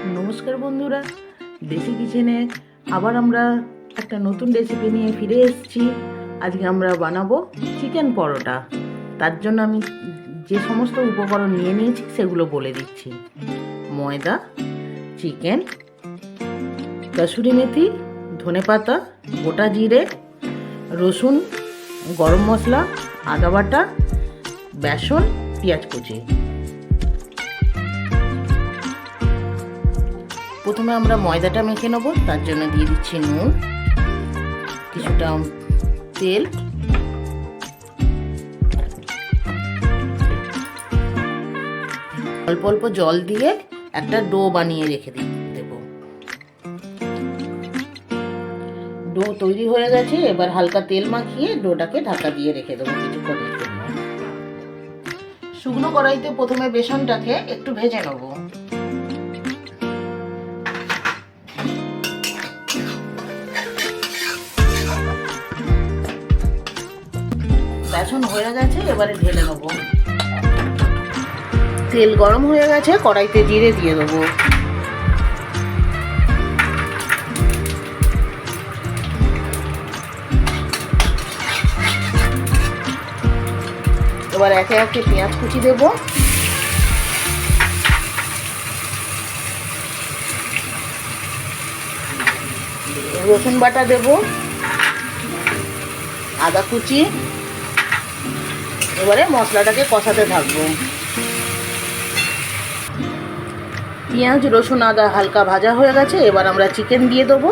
নমস্কার বন্ধুরা, দেশি কিচেনে আবার আমরা একটা নতুন রেসিপি নিয়ে ফিরে এসেছি। আজকে আমরা বানাবো চিকেন পরোটা। তার জন্য আমি যে সমস্ত উপকরণ নিয়ে নিয়েছি সেগুলো বলে দিচ্ছি। ময়দা, চিকেন, কসুরি মেথি, ধনেপাতা, গোটা জিরে, রসুন, গরম মশলা, আদা বাটা, বেসন, পেঁয়াজ কুচি। প্রথমে আমরা ময়দাটা মেখে নেব। তার জন্য দিয়ে দিচ্ছি নুন, কিছুটা তেল, অল্প অল্প জল দিয়ে একটা ডো বানিয়ে রেখে দেব। ডো তৈরি হয়ে গেছে, এবার হালকা তেল মাখিয়ে ডোটাকে ঢাকা দিয়ে রেখে দেবো কিছুক্ষণের জন্য। শুকনো কড়াইতে প্রথমে বেসনটাকে একটু ভেজে নেব। বেসন হয়ে গেছে, এবারে ঢেলে নেব। তেল গরম হয়ে গেছে, কড়াইতে জিরে দিয়ে দেবো। এবার একে একে পেঁয়াজ কুচি দেব, রসুন বাটা দেব, আদা কুচি। এবারে মশলাটাকে কষাতে থাকবো। পেঁয়াজ, রসুন, আদা হালকা ভাজা হয়ে গেছে, এবার আমরা চিকেন দিয়ে দেবো।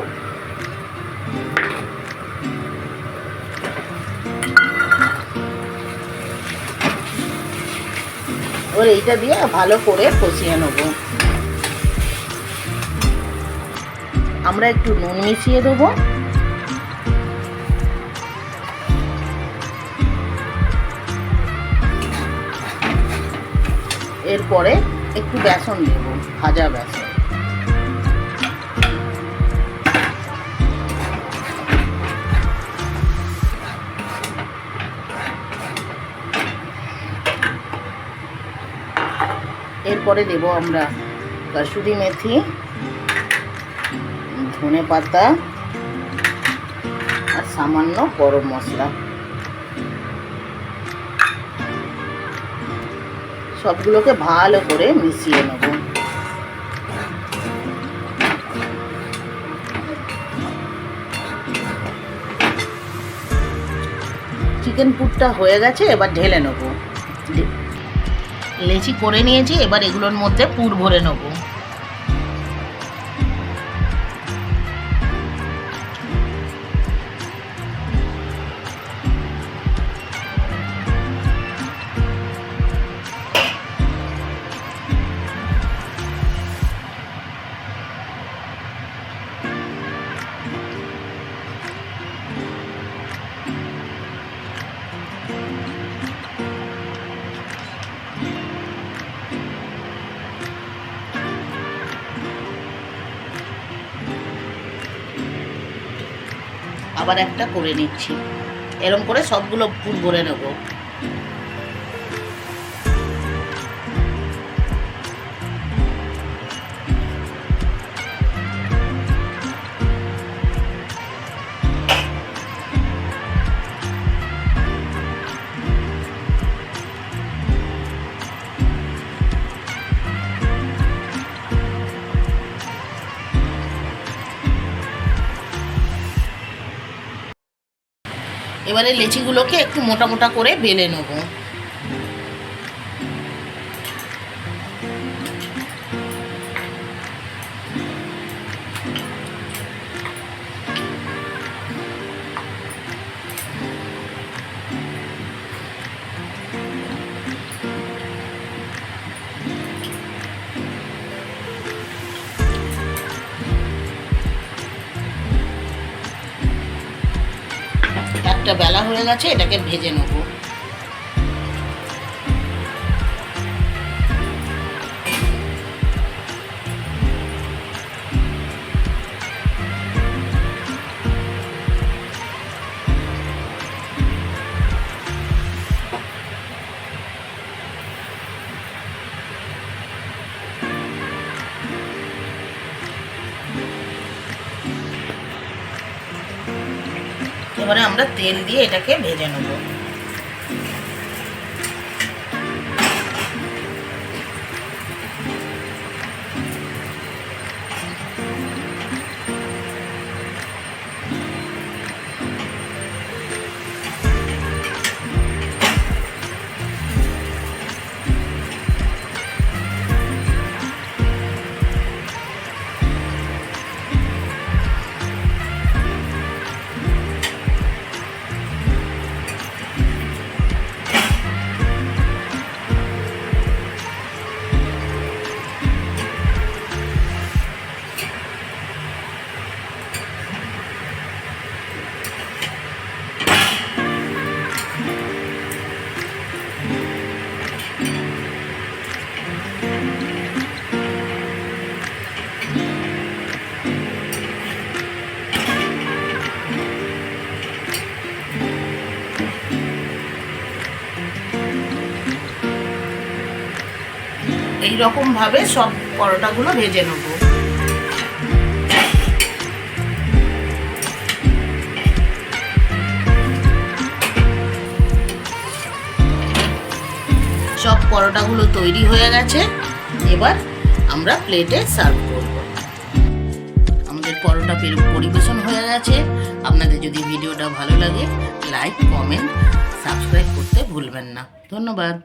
এবার এইটা দিয়ে ভালো করে কষিয়ে নেব। আমরা একটু নুন মিশিয়ে দেবো। এরপরে একটু বেসন দেব, ভাজা বেসন। এরপরে দেব আমরা কসুরি মেথি, ধনেপাতা আর সামান্য গরম মশলা। সবগুলোকে ভালো করে মিশিয়ে নেব। চিকেন পুরটা হয়ে গেছে, এবার ঢেলে নেব। লেচি করে নিয়েছি, এবার এগুলোর মধ্যে পুর ভরে নেব। আবার একটা করে নিচ্ছি, এরকম করে সবগুলো পুর ভরে নেব। এবারে লেচিগুলোকে একটু মোটা মোটা করে বেলে নেব। একটা বেলা হয়ে গেছে, এটাকে ভেজে নেব। এবারে আমরা তেল দিয়ে এটাকে ভেজে নেব। এই রকম ভাবে সব পরোটাগুলো ভেজে নেব। সব পরোটাগুলো তৈরি হয়ে গেছে, এবার আমরা প্লেটে সার্ভ করব। আমাদের পরোটা পরিবেশন হয়ে গেছে। আপনাদের যদি ভিডিওটা ভালো লাগে লাইক, কমেন্ট, সাবস্ক্রাইব করতে ভুলবেন না। ধন্যবাদ।